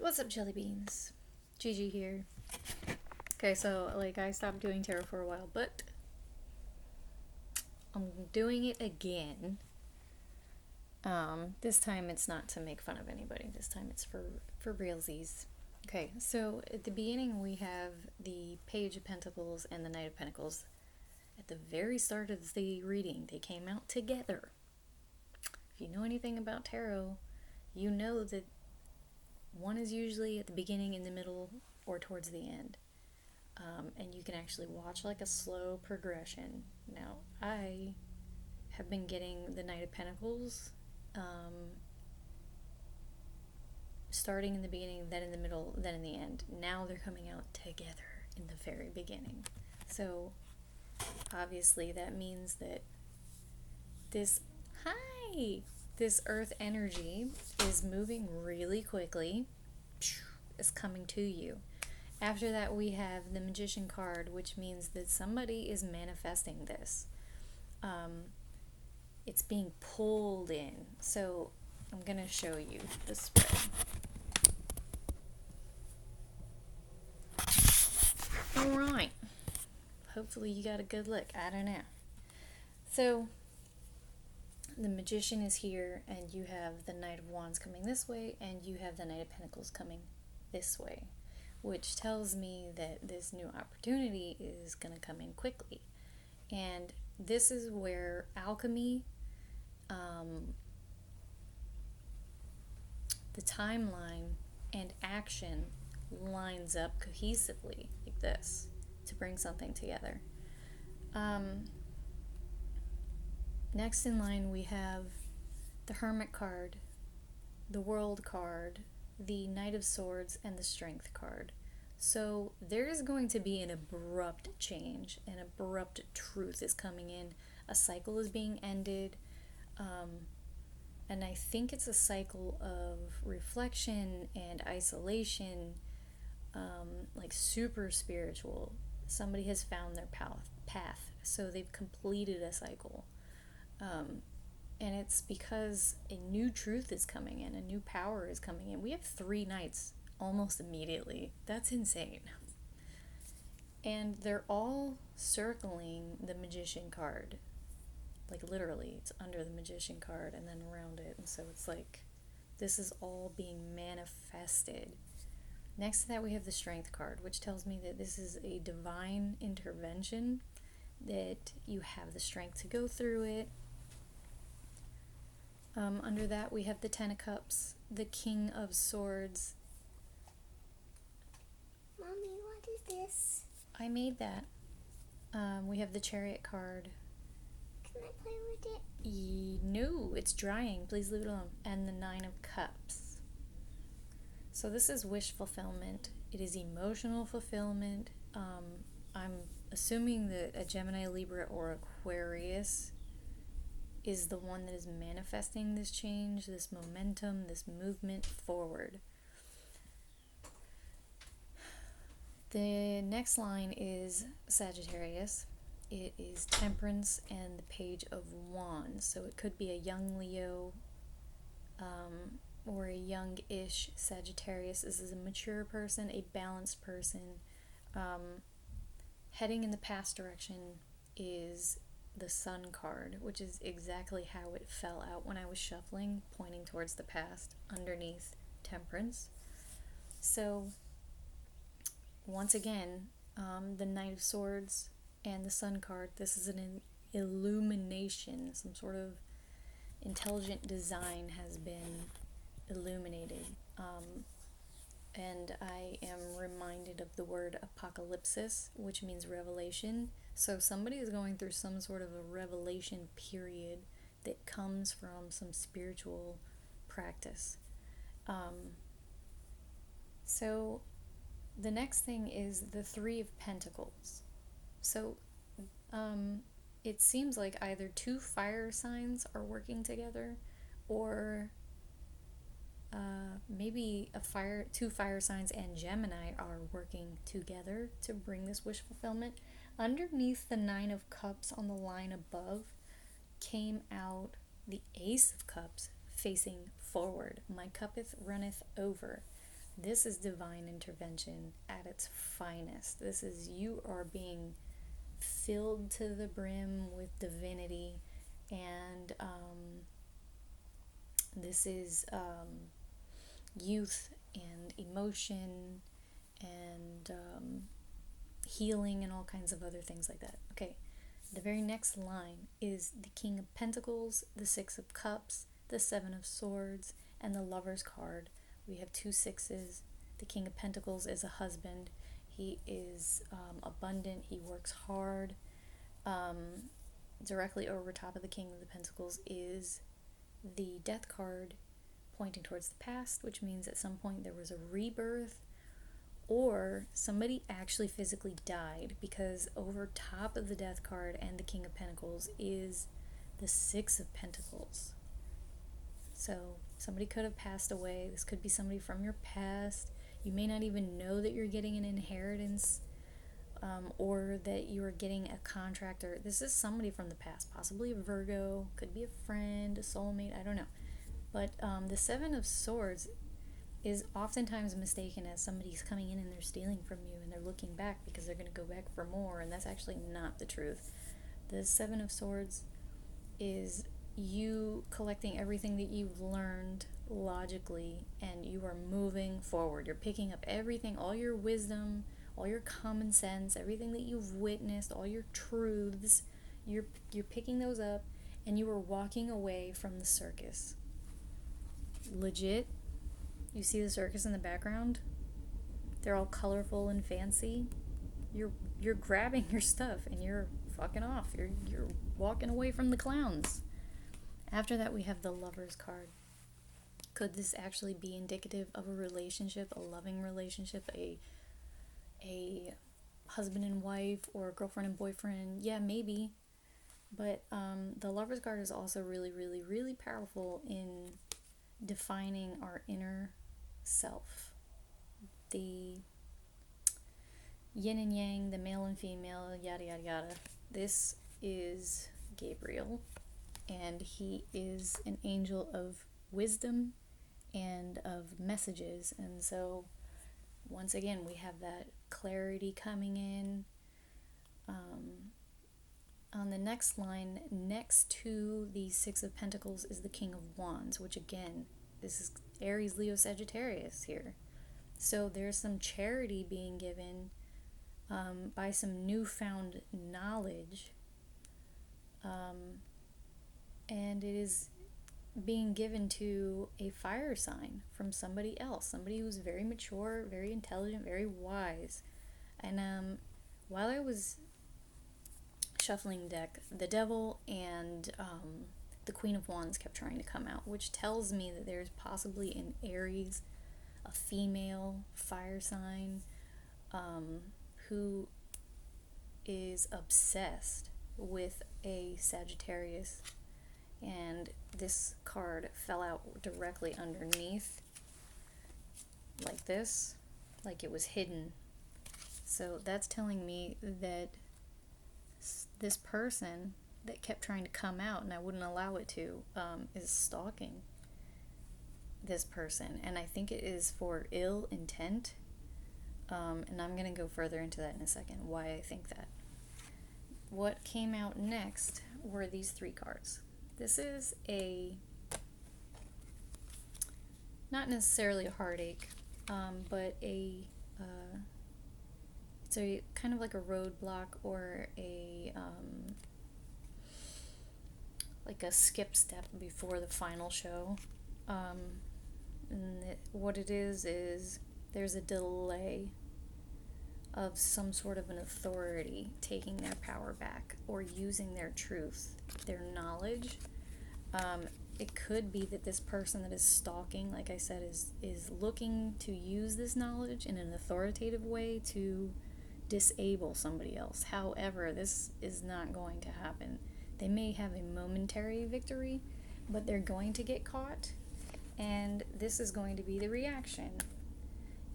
What's up, jelly beans? Gigi here. Okay, so I stopped doing tarot for a while, but I'm doing it again. This time it's not to make fun of anybody. This time it's for realsies. Okay, so at the beginning we have the Page of Pentacles and the Knight of Pentacles. At the very start of the reading, they came out together. If you know anything about tarot, you know that one is usually at the beginning, in the middle, or towards the end. And you can actually watch like a slow progression. Now, I have been getting the Knight of Pentacles starting in the beginning, then in the middle, then in the end. Now they're coming out together in the very beginning. So, obviously, that means that this earth energy is moving really quickly. It's coming to you. After that, we have the Magician card, which means that somebody is manifesting this. It's being pulled in. So I'm going to show you the spread. Alright. Hopefully you got a good look. I don't know. So the Magician is here, and you have the Knight of Wands coming this way, and you have the Knight of Pentacles coming this way, which tells me that this new opportunity is going to come in quickly. And this is where alchemy, the timeline, and action lines up cohesively like this to bring something together. Next in line, we have the Hermit card, the World card, the Knight of Swords, and the Strength card. So there is going to be an abrupt change, an abrupt truth is coming in. A cycle is being ended, and I think it's a cycle of reflection and isolation, like super spiritual. Somebody has found their path, so they've completed a cycle. And it's because a new truth is coming in, a new power is coming in. We have 3 knights almost immediately. That's insane. And they're all circling the Magician card. Like literally, it's under the Magician card and then around it. And so it's like, this is all being manifested. Next to that, we have the Strength card, which tells me that this is a divine intervention, that you have the strength to go through it. Under that, we have the Ten of Cups, the King of Swords. Mommy, what is this? I made that. We have the Chariot card. Can I play with it? No, it's drying. Please leave it alone. And the Nine of Cups. So this is wish fulfillment. It is emotional fulfillment. I'm assuming that a Gemini, Libra, or Aquarius is the one that is manifesting this change, this momentum, this movement forward. The next line is Sagittarius. It is Temperance and the Page of Wands. So it could be a young Leo or a young-ish Sagittarius. This is a mature person, a balanced person. Heading in the past direction is the Sun card, which is exactly how it fell out when I was shuffling, pointing towards the past, underneath Temperance. So once again, the Knight of Swords and the Sun card, this is an illumination. Some sort of intelligent design has been illuminated. And I am reminded of the word apocalypsis, which means revelation. So somebody is going through some sort of a revelation period that comes from some spiritual practice. So the next thing is the Three of Pentacles. So it seems like either 2 fire signs are working together, or maybe 2 fire signs and Gemini are working together to bring this wish fulfillment. Underneath the Nine of Cups on the line above came out the Ace of Cups facing forward. My cuppeth runneth over. This is divine intervention at its finest. This is you are being filled to the brim with divinity, and this is youth and emotion and healing and all kinds of other things like that. Okay, the very next line is the King of Pentacles, the Six of Cups, the Seven of Swords, and the Lover's card. We have two sixes. The King of Pentacles is a husband. He is abundant. He works hard. Directly over top of the King of the Pentacles is the Death card, pointing towards the past, which means at some point there was a rebirth or somebody actually physically died, because over top of the Death card and the King of Pentacles is the Six of Pentacles. So somebody could have passed away. This could be somebody from your past. You may not even know that you're getting an inheritance, or that you are getting a contract, or this is somebody from the past, possibly a Virgo, could be a friend, a soulmate, I don't know. But the Seven of Swords is oftentimes mistaken as somebody's coming in and they're stealing from you and they're looking back because they're going to go back for more, and that's actually not the truth. The Seven of Swords is you collecting everything that you've learned logically and you are moving forward. You're picking up everything, all your wisdom, all your common sense, everything that you've witnessed, all your truths. You're picking those up and you are walking away from the circus. Legit. You see the circus in the background? They're all colorful and fancy. You're grabbing your stuff and you're fucking off. You're walking away from the clowns. After that, we have the Lover's card. Could this actually be indicative of a relationship, a loving relationship, a husband and wife, or a girlfriend and boyfriend? Yeah, maybe. But the Lover's card is also really, really, really powerful in defining our inner self. The yin and yang, the male and female, yada yada yada. This is Gabriel, and he is an angel of wisdom and of messages. And so once again, we have that clarity coming in. On the next line, next to the Six of Pentacles is the King of Wands, which again, this is Aries, Leo, Sagittarius here. So there's some charity being given by some newfound knowledge, and it is being given to a fire sign from somebody else, somebody who's very mature, very intelligent, very wise. And while I was shuffling deck, the Devil and the Queen of Wands kept trying to come out, which tells me that there's possibly an Aries, a female fire sign, who is obsessed with a Sagittarius, and this card fell out directly underneath like this, like it was hidden. So that's telling me that this person that kept trying to come out and I wouldn't allow it to, is stalking this person, and I think it is for ill intent. And I'm going to go further into that in a second, why I think that. What came out next were these three cards. This is not necessarily a heartache, but it's a kind of like a roadblock, or like a skip step before the final show. What it is there's a delay of some sort of an authority taking their power back or using their truth, their knowledge. It could be that this person that is stalking, like I said, is looking to use this knowledge in an authoritative way to disable somebody else. However, this is not going to happen. They may have a momentary victory, but they're going to get caught, and this is going to be the reaction.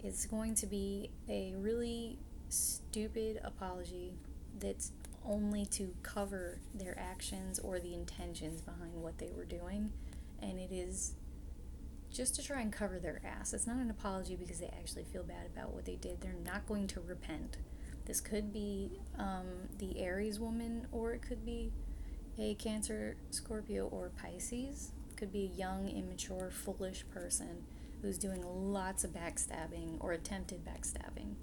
It's going to be a really stupid apology that's only to cover their actions or the intentions behind what they were doing, and it is just to try and cover their ass. It's not an apology because they actually feel bad about what they did. They're not going to repent. This could be the Aries woman, or it could be a Cancer, Scorpio, or Pisces. It could be a young, immature, foolish person who's doing lots of backstabbing or attempted backstabbing.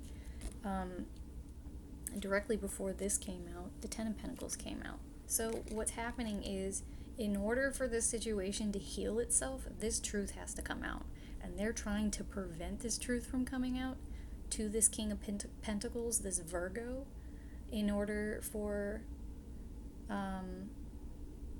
Directly before this came out, the Ten of Pentacles came out. So what's happening is, in order for this situation to heal itself, this truth has to come out. And they're trying to prevent this truth from coming out to this King of Pentacles, this Virgo, in order for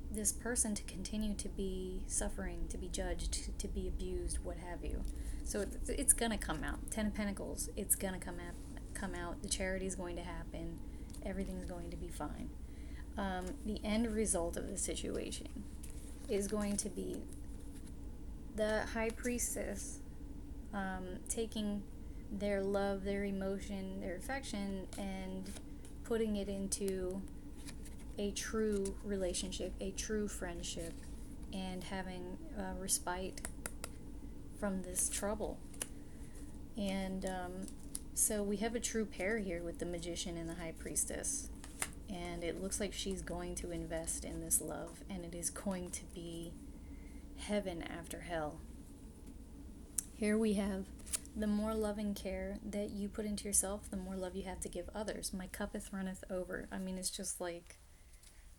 this person to continue to be suffering, to be judged, to be abused, what have you. So it's gonna come out. Ten of Pentacles, it's gonna come out. The charity's going to happen. Everything's going to be fine. The end result of the situation is going to be the High Priestess taking their love, their emotion, their affection, and putting it into a true relationship, a true friendship, and having respite from this trouble. And so we have a true pair here with the Magician and the High Priestess. And it looks like she's going to invest in this love, and it is going to be heaven after hell. Here we have the more loving care that you put into yourself, the more love you have to give others. My cuppeth runneth over. I mean, it's just like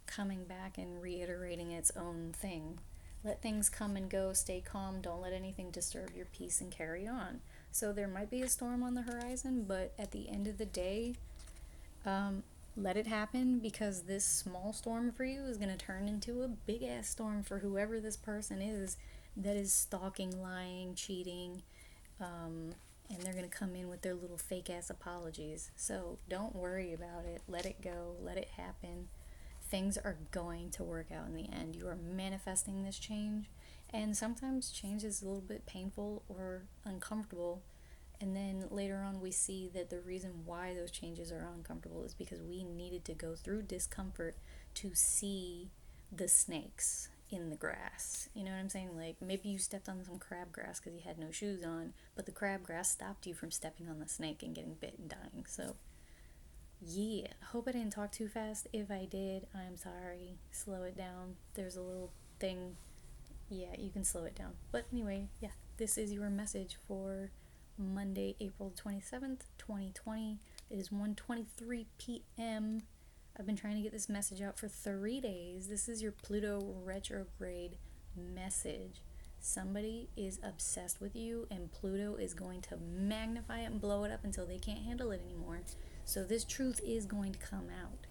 coming back and reiterating its own thing. Let things come and go, stay calm, don't let anything disturb your peace, and carry on. So there might be a storm on the horizon, but at the end of the day, let it happen, because this small storm for you is going to turn into a big ass storm for whoever this person is that is stalking, lying, cheating, and they're going to come in with their little fake ass apologies. So don't worry about it. Let it go. Let it happen. Things are going to work out in the end. You are manifesting this change, and sometimes change is a little bit painful or uncomfortable. And then later on, we see that the reason why those changes are uncomfortable is because we needed to go through discomfort to see the snakes in the grass. You know what I'm saying? Like, maybe you stepped on some crabgrass because you had no shoes on, but the crabgrass stopped you from stepping on the snake and getting bit and dying. So, yeah, hope I didn't talk too fast. If I did, I'm sorry. Slow it down. There's a little thing. Yeah, you can slow it down. But anyway, yeah, this is your message for Monday, April 27th, 2020. It is 1:23 p.m. I've been trying to get this message out for 3 days. This is your Pluto retrograde message. Somebody is obsessed with you, and Pluto is going to magnify it and blow it up until they can't handle it anymore. So this truth is going to come out.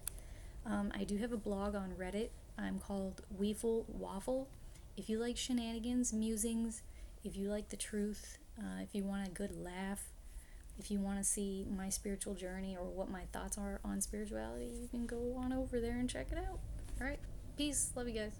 I do have a blog on Reddit. I'm called Weeful Waffle. If you like shenanigans, musings, if you like the truth, if you want a good laugh, if you want to see my spiritual journey or what my thoughts are on spirituality, you can go on over there and check it out. Alright, peace. Love you guys.